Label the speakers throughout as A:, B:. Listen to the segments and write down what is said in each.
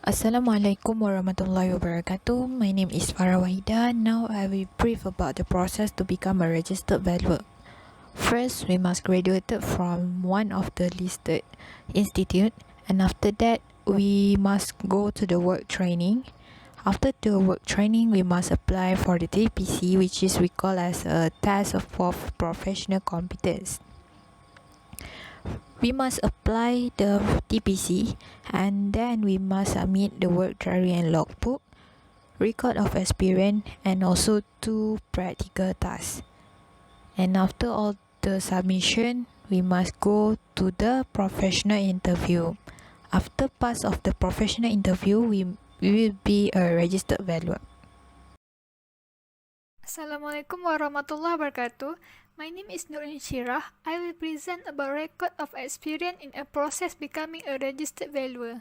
A: Assalamualaikum warahmatullahi wabarakatuh. My name is Farah Wahida. Now I will brief about the process to become a registered valuer. First, we must graduate from one of the listed institute, and after that, we must go to the work training. After the work training, we must apply for the TPC, which is we call as a test of professional competence. We must apply the TPC and then we must submit the work diary and logbook, record of experience, and also 2 practical tasks. And after all the submission, we must go to the professional interview. After pass of the professional interview, we will be a registered valuer.
B: Assalamualaikum warahmatullahi wabarakatuh. My name is Nurin Shirah. I will present about record of experience in a process becoming a registered valuer.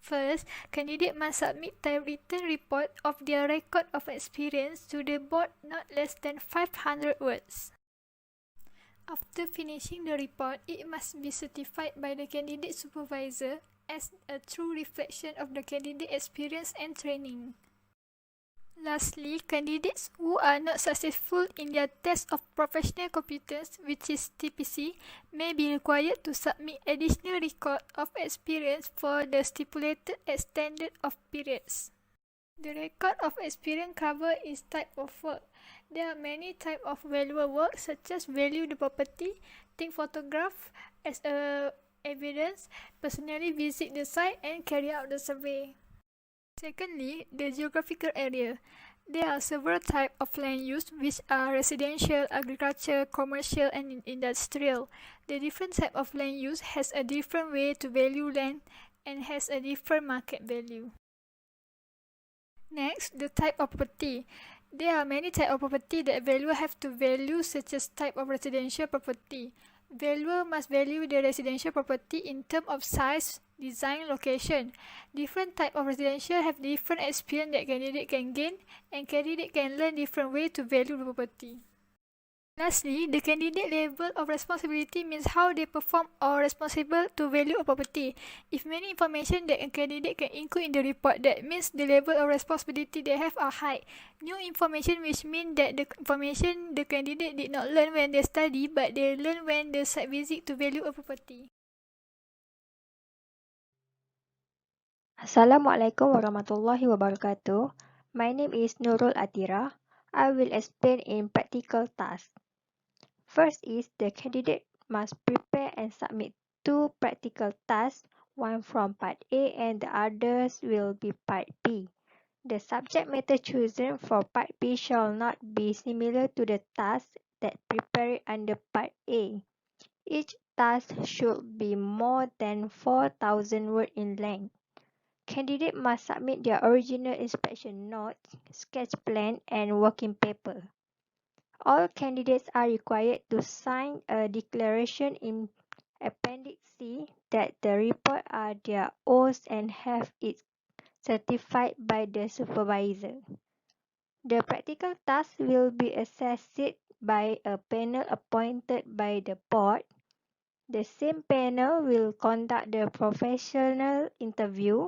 B: First, candidate must submit typewritten report of their record of experience to the board not less than 500 words. After finishing the report, it must be certified by the candidate supervisor as a true reflection of the candidate experience and training. Lastly, candidates who are not successful in their test of professional competence, which is TPC, may be required to submit additional record of experience for the stipulated extended of periods. The record of experience cover is type of work. There are many types of valuable work such as value the property, take photograph as a evidence, personally visit the site and carry out the survey. Secondly, the geographical area. There are several types of land use which are residential, agriculture, commercial and industrial. The different type of land use has a different way to value land and has a different market value. Next, the type of property. There are many types of property that valuer have to value such as type of residential property. Valuer must value the residential property in terms of size, design, location. Different type of residential have different experience that candidate can gain and candidate can learn different way to value the property. Lastly, the candidate level of responsibility means how they perform or responsible to value a property. If many information that a candidate can include in the report, that means the level of responsibility they have are high. New information which mean that the information the candidate did not learn when they study but they learn when they site visit to value a property.
C: Assalamualaikum warahmatullahi wabarakatuh. My name is Nurul Atira. I will explain in practical tasks. First is the candidate must prepare and submit 2 practical tasks, one from part A and the others will be part B. The subject matter chosen for part B shall not be similar to the task that prepared under part A. Each task should be more than 4,000 words in length. Candidate must submit their original inspection notes, sketch plan, and working paper. All candidates are required to sign a declaration in Appendix C that the report are their own and have it certified by the supervisor. The practical task will be assessed by a panel appointed by the board. The same panel will conduct the professional interview.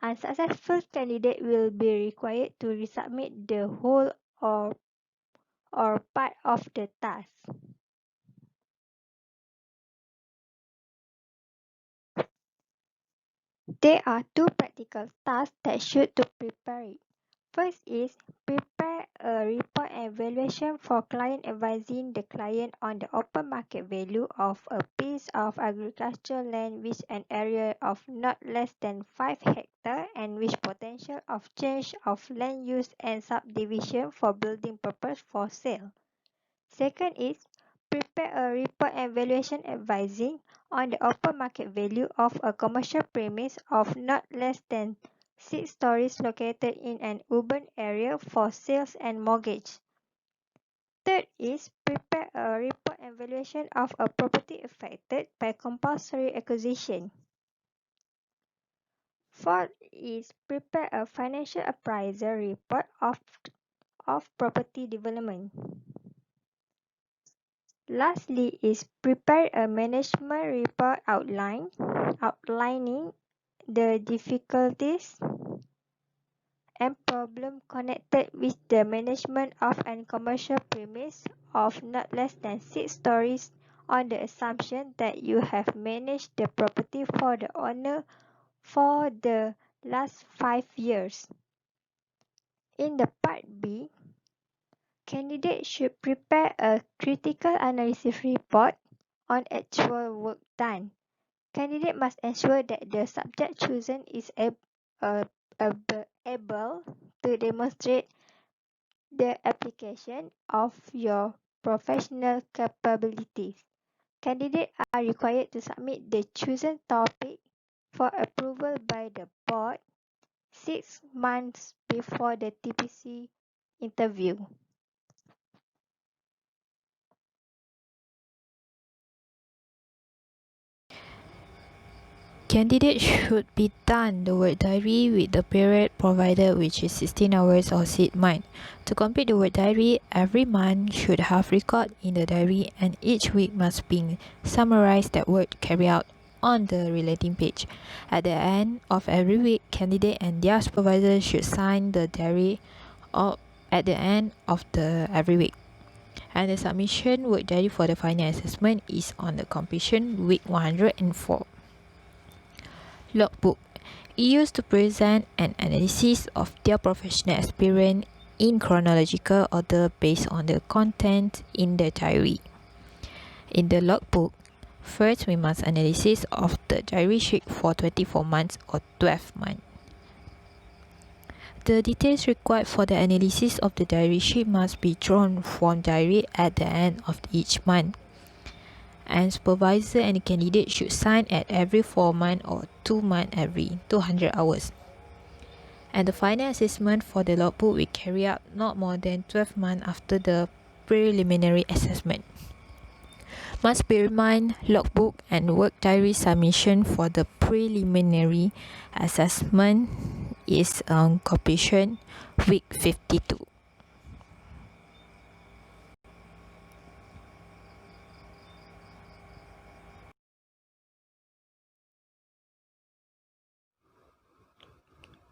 C: Unsuccessful candidate will be required to resubmit the whole or part of the task. There are 2 practical tasks that should to prepare it. First is prepare a report and evaluation for client advising the client on the open market value of a piece of agricultural land with an area of not less than 5 hectares and with potential of change of land use and subdivision for building purpose for sale. Second is prepare a report and valuation advising on the open market value of a commercial premise of not less than 6 stories located in an urban area for sales and mortgage. Third is prepare a report and valuation of a property affected by compulsory acquisition. Fourth is prepare a financial appraisal report of property development. Lastly is prepare a management report outlining the difficulties and problem connected with the management of an commercial premise of not less than 6 stories on the assumption that you have managed the property for the owner for the last 5 years. In the part B, candidates should prepare a critical analysis report on actual work done. Candidate must ensure that the subject chosen is able to demonstrate the application of your professional capabilities. Candidates are required to submit the chosen topic for approval by the board 6 months before the TPC interview.
A: Candidates should be done the work diary with the period provided, which is 16 hours or 6 months. To complete the work diary, every month should have record in the diary, and each week must be summarize that work carried out on the relating page. At the end of every week, candidate and their supervisor should sign the diary at the end of every week. And the submission work diary for the final assessment is on the completion week 104. Logbook used to present an analysis of their professional experience in chronological order based on the content in the diary. In the logbook, first we must analysis of the diary sheet for 24 months or 12 months. The details required for the analysis of the diary sheet must be drawn from diary at the end of each month. And supervisor and the candidate should sign at every 4 months or 2 months every 200 hours. And the final assessment for the logbook will carry out not more than 12 months after the preliminary assessment. Must bear in mind, logbook and work diary submission for the preliminary assessment is on completion week 52.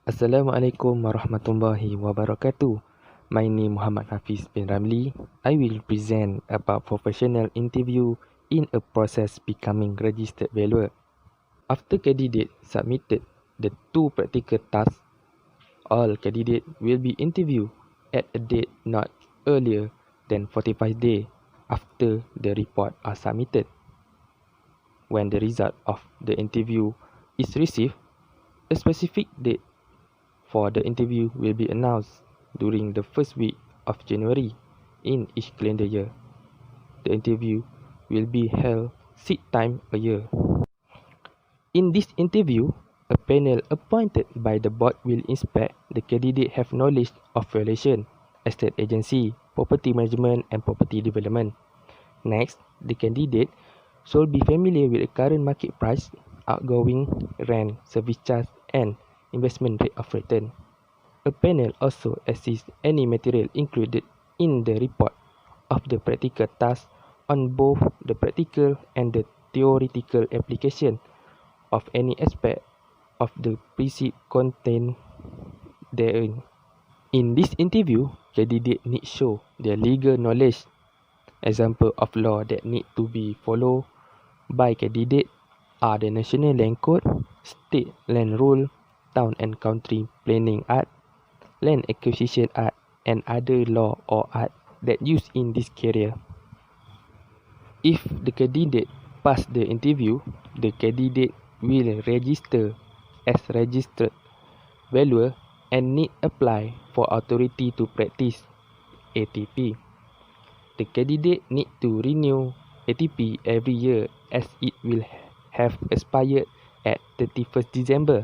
D: Assalamualaikum warahmatullahi wabarakatuh. My name Muhammad Hafiz bin Ramli. I will present about professional interview in a process becoming registered valuer. After candidate submitted the 2 practical tasks, all candidate will be interviewed at a date not earlier than 45 days after the report are submitted. When the result of the interview is received, a specific date for the interview will be announced during the first week of January in each calendar year. The interview will be held 6 times a year. In this interview, a panel appointed by the board will inspect the candidate have knowledge of relation, estate agency, property management and property development. Next, the candidate should be familiar with the current market price, outgoing rent, service charge and investment rate of return. A panel also assists any material included in the report of the practical task on both the practical and the theoretical application of any aspect of the precept contained therein. In this interview, candidate need show their legal knowledge. Example of law that need to be followed by candidate are the National Land Code, State Land Rule, Town and Country Planning Act, Land Acquisition Act, and other law or act that used in this career. If the candidate pass the interview, the candidate will register as registered valuer and need apply for authority to practice ATP. The candidate need to renew ATP every year as it will have expired at 31st December.